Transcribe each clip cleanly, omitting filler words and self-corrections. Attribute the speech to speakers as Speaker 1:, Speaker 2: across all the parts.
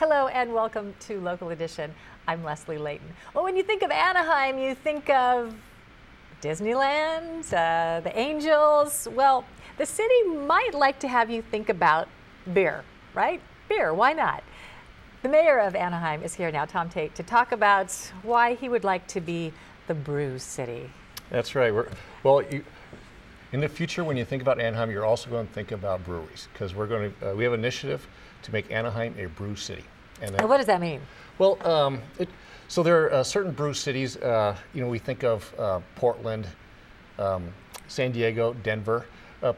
Speaker 1: Hello and welcome to Local Edition. I'm Leslie Leyton. Well, when you think of Anaheim, you think of Disneyland, the Angels. Well, the city might like to have you think about beer, right? Beer, why not? The mayor of Anaheim is here now, Tom Tait, to talk about why he would like to be the Brews City.
Speaker 2: That's right. In the future, when you think about Anaheim, you're also going to think about breweries, because we have an initiative to make Anaheim a brew city.
Speaker 1: And what does that mean?
Speaker 2: Well, so there are certain brew cities. We think of Portland, San Diego, Denver,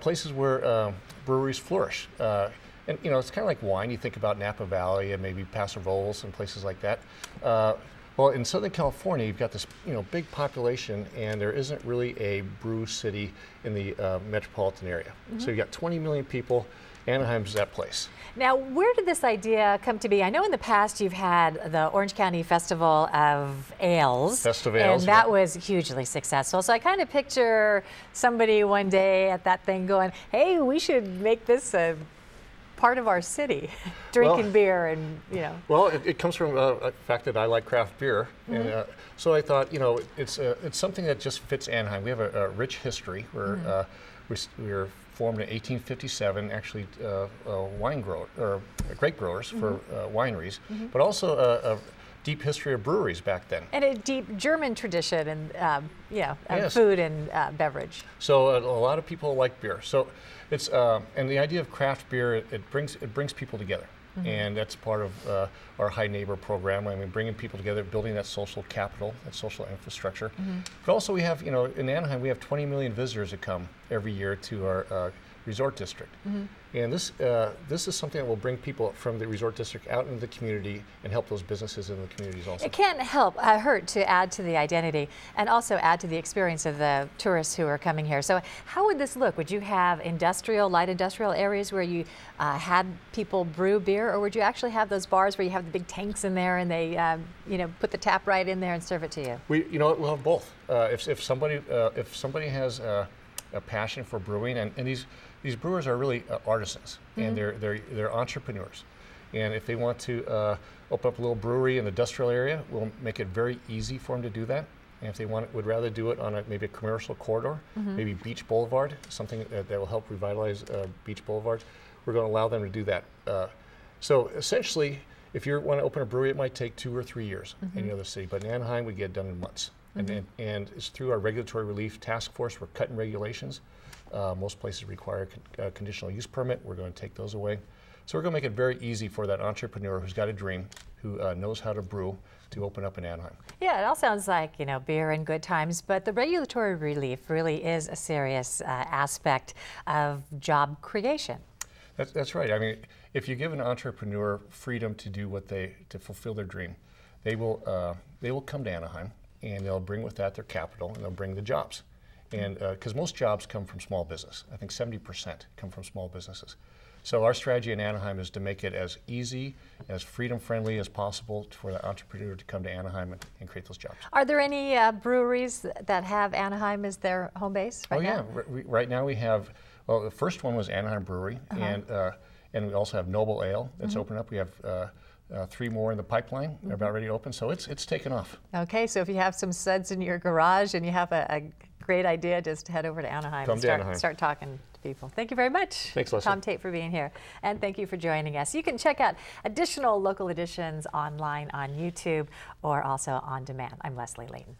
Speaker 2: places where breweries flourish. And it's kind of like wine. You think about Napa Valley and maybe Paso Robles and places like that. Well, in Southern California, you've got this big population, and there isn't really a brew city in the metropolitan area. Mm-hmm. So you've got 20 million people. Anaheim's that place. Now,
Speaker 1: where did this idea come to be? I know in the past you've had the Orange County Festival of Ales.
Speaker 2: Festival of Ales,
Speaker 1: and that was hugely successful. So I kind of picture somebody one day at that thing going, hey, we should make this a part of our city, drinking beer and,
Speaker 2: Well, it comes from the fact that I like craft beer. Mm-hmm. And so I thought, it's something that just fits Anaheim. We have a rich history. We were formed in 1857, actually grape growers for wineries, but also a deep history of breweries back then.
Speaker 1: And a deep German tradition and yes, food and beverage.
Speaker 2: So a lot of people like beer. So it's and the idea of craft beer, it brings people together. Mm-hmm. And that's part of our High Neighbor program. I mean, bringing people together, building that social capital, that social infrastructure. Mm-hmm. But also we have, in Anaheim, we have 20 million visitors that come every year to our resort district. Mm-hmm. And this is something that will bring people from the resort district out into the community and help those businesses in the communities also.
Speaker 1: It can't hurt to add to the identity and also add to the experience of the tourists who are coming here. So how would this look? Would you have light industrial areas where you had people brew beer, or would you actually have those bars where you have the big tanks in there and they put the tap right in there and serve it to you?
Speaker 2: We'll have both. If somebody has a passion for brewing, and these brewers are really artisans, mm-hmm. and they're entrepreneurs, and if they want to open up a little brewery in the industrial area, we'll make it very easy for them to do that. And if they would rather do it on maybe a commercial corridor, mm-hmm. maybe Beach Boulevard, something that will help revitalize Beach Boulevard, we're going to allow them to do that. So essentially, if you want to open a brewery, it might take 2 or 3 years mm-hmm. in the other city, but in Anaheim, we get it done in months. Mm-hmm. And it's through our regulatory relief task force. We're cutting regulations. Most places require a conditional use permit. We're going to take those away. So we're going to make it very easy for that entrepreneur who's got a dream, who knows how to brew, to open up in Anaheim.
Speaker 1: Yeah, it all sounds like, beer and good times, but the regulatory relief really is a serious aspect of job creation.
Speaker 2: That's right. I mean, if you give an entrepreneur freedom to do to fulfill their dream, they will come to Anaheim, and they'll bring with that their capital, and they'll bring the jobs. And because most jobs come from small business. I think 70% come from small businesses. So our strategy in Anaheim is to make it as easy, as freedom-friendly as possible for the entrepreneur to come to Anaheim and create those jobs.
Speaker 1: Are there any breweries that have Anaheim as their home base right now?
Speaker 2: Right now we have, well, the first one was Anaheim Brewery, and we also have Noble Ale that's mm-hmm. opened up. We have 3 more in the pipeline. Mm-hmm. They're about ready to open, so it's taken off.
Speaker 1: Okay, so if you have some suds in your garage and you have a great idea, just head over to Anaheim and start talking to people. Thank you very much.
Speaker 2: Thanks, Leslie.
Speaker 1: Tom Tait, for being here. And thank you for joining us. You can check out additional local editions online on YouTube or also on demand. I'm Leslie Leyton.